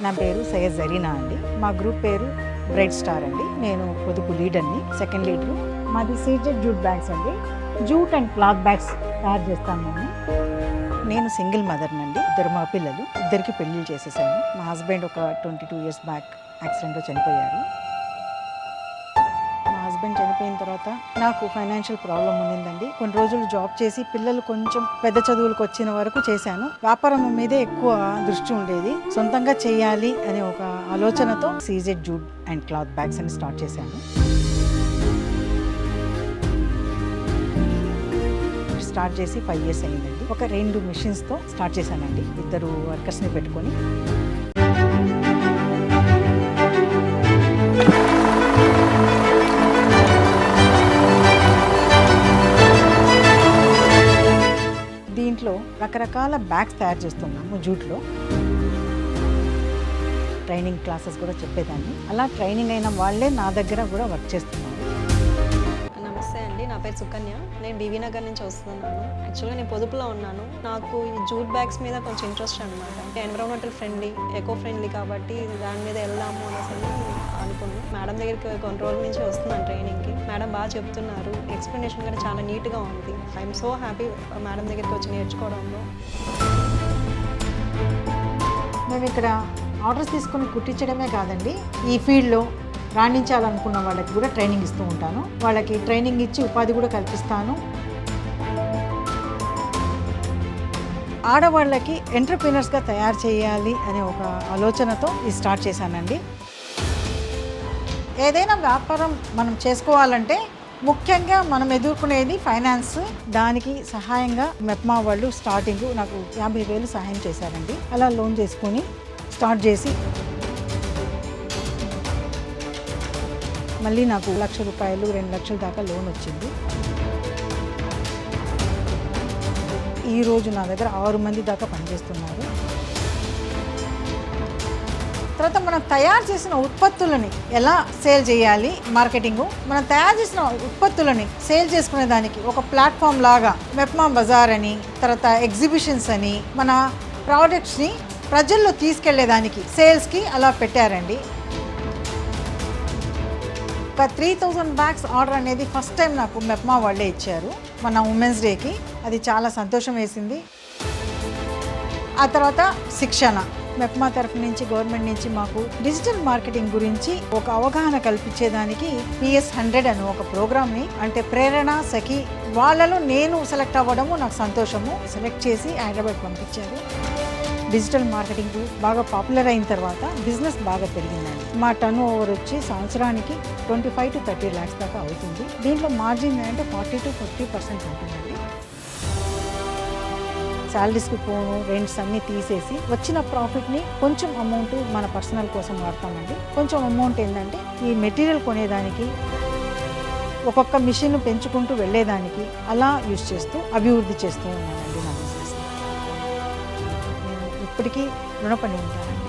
నా పేరు సయ్యద్ జరీనా అండి. మా గ్రూప్ పేరు బ్రైట్ స్టార్ అండి. నేను పొదుపు లీడర్ని, సెకండ్ లీడరు. మాది సీజెడ్ జూట్ బ్యాగ్స్ అండి. జూట్ అండ్ క్లాత్ బ్యాగ్స్ తయారు చేస్తాను మేము. నేను సింగిల్ మదర్ నండి. ఇద్దరు మా పిల్లలు, ఇద్దరికి పెళ్ళిళ్ళు చేసేసాను. మా హస్బెండ్ ఒక 22 years బ్యాక్ యాక్సిడెంట్లో చనిపోయారు. మా హస్బెండ్ చనిపోయిన తర్వాత నాకు ఫైనాన్షియల్ ప్రాబ్లం ఉండిందండి. కొన్ని రోజులు జాబ్ చేసి పిల్లలు కొంచెం పెద్ద చదువులకు వచ్చిన వరకు చేశాను. వ్యాపారం మీదే ఎక్కువ దృష్టి ఉండేది. సొంతంగా చేయాలి అనే ఒక ఆలోచనతో CZ jute and cloth bags అని స్టార్ట్ చేశాను. స్టార్ట్ చేసి 5 years అయిందండి. ఒక 2 మిషన్స్తో స్టార్ట్ చేశానండి, 2 వర్కర్స్ని పెట్టుకొని. దీంట్లో రకరకాల బ్యాగ్స్ తయారు చేస్తున్నాము జూట్లో. ట్రైనింగ్ క్లాసెస్ కూడా చెప్పేదాన్ని. అలా ట్రైనింగ్ అయిన వాళ్ళే నా దగ్గర కూడా వర్క్ చేస్తున్నారు. నమస్తే అండి, నా పేరు సుకన్య. నేను బీవీ నగర్ నుంచి వస్తున్నాను. యాక్చువల్గా నేను పొదుపులో ఉన్నాను. నాకు ఈ జూట్ బ్యాగ్స్ మీద కొంచెం ఇంట్రెస్ట్ అనమాట. అంటే ఎన్విరాన్మెంటల్ ఫ్రెండ్లీ, ఎకో ఫ్రెండ్లీ కాబట్టి దాని మీద వెళ్దాము అనేసి అనుకున్నాను. మేడం దగ్గరికి కొన్ని రోజుల నుంచి వస్తున్నాను ట్రైనింగ్కి. మేడం బాగా చెప్తున్నారు, ఎక్స్ప్లెనేషన్ కూడా చాలా నీట్గా ఉంది. ఐఎమ్ సో హ్యాపీ మేడం దగ్గరికి వచ్చి నేర్చుకోవడంలో. మేము ఇక్కడ ఆర్డర్స్ తీసుకొని కుట్టించడమే కాదండి, ఈ ఫీల్డ్లో రాణించాలనుకున్న వాళ్ళకి కూడా ట్రైనింగ్ ఇస్తూ ఉంటాను. వాళ్ళకి ట్రైనింగ్ ఇచ్చి ఉపాధి కూడా కల్పిస్తాను. ఆడవాళ్ళకి ఎంటర్‌ప్రెన్యూర్స్గా తయారు చేయాలి అనే ఒక ఆలోచనతో ఇది స్టార్ట్ చేశానండి. ఏదైనా వ్యాపారం మనం చేసుకోవాలంటే ముఖ్యంగా మనం ఎదుర్కొనేది ఫైనాన్స్. దానికి సహాయంగా మెప్మా వాళ్ళు స్టార్టింగ్ నాకు 50,000 సహాయం చేశారండి. అలా లోన్ చేసుకొని స్టార్ట్ చేసి మళ్ళీ నాకు ₹1,00,000, 2 లక్షల దాకా లోన్ వచ్చింది. ఈరోజు నా దగ్గర 6 మంది దాకా పనిచేస్తున్నారు. తర్వాత మనం తయారు చేసిన ఉత్పత్తులని ఎలా సేల్ చేయాలి, మార్కెటింగు, మనం తయారు చేసిన ఉత్పత్తులని సేల్ చేసుకునే దానికి ఒక ప్లాట్ఫామ్ లాగా మెప్మా బజార్ అని, తర్వాత ఎగ్జిబిషన్స్ అని, మన ప్రోడక్ట్స్ని ప్రజల్లో తీసుకెళ్లేదానికి సేల్స్కి అలా పెట్టారండి. ఒక 3,000 బ్యాగ్స్ ఆర్డర్ అనేది ఫస్ట్ టైం నాకు మెప్మా వాళ్ళే ఇచ్చారు మన ఉమెన్స్ డేకి. అది చాలా సంతోషం వేసింది. ఆ తర్వాత శిక్షణ మెప్మా తరఫు నుంచి, గవర్నమెంట్ నుంచి మాకు డిజిటల్ మార్కెటింగ్ గురించి ఒక అవగాహన కల్పించేదానికి PS100 అని ఒక ప్రోగ్రామ్ని, అంటే ప్రేరణ సఖి వాళ్ళలో నేను సెలెక్ట్ అవ్వడము నాకు సంతోషము. సెలెక్ట్ చేసి హైదరాబాద్ పంపించారు. డిజిటల్ మార్కెటింగ్ బాగా పాపులర్ అయిన తర్వాత బిజినెస్ బాగా పెరిగిందండి. మా టర్న్ ఓవర్ వచ్చి సంవత్సరానికి 25 to 30 lakhs దాకా అవుతుంది. దీంట్లో మార్జిన్ అంటే 40 to 50% ఉంటుందండి. శాలరీస్కి పోను, రెంట్స్ అన్నీ తీసేసి వచ్చిన ప్రాఫిట్ని కొంచెం అమౌంట్ మన పర్సనల్ కోసం వాడతామండి. కొంచెం అమౌంట్ ఏంటంటే ఈ మెటీరియల్ కొనేదానికి, ఒక్కొక్క మిషన్ పెంచుకుంటూ వెళ్ళేదానికి అలా యూజ్ చేస్తూ అభివృద్ధి చేస్తూ ఉన్నానండి నా బిజినెస్. నేను ఇప్పటికీ రుణపడి ఉంటానండి.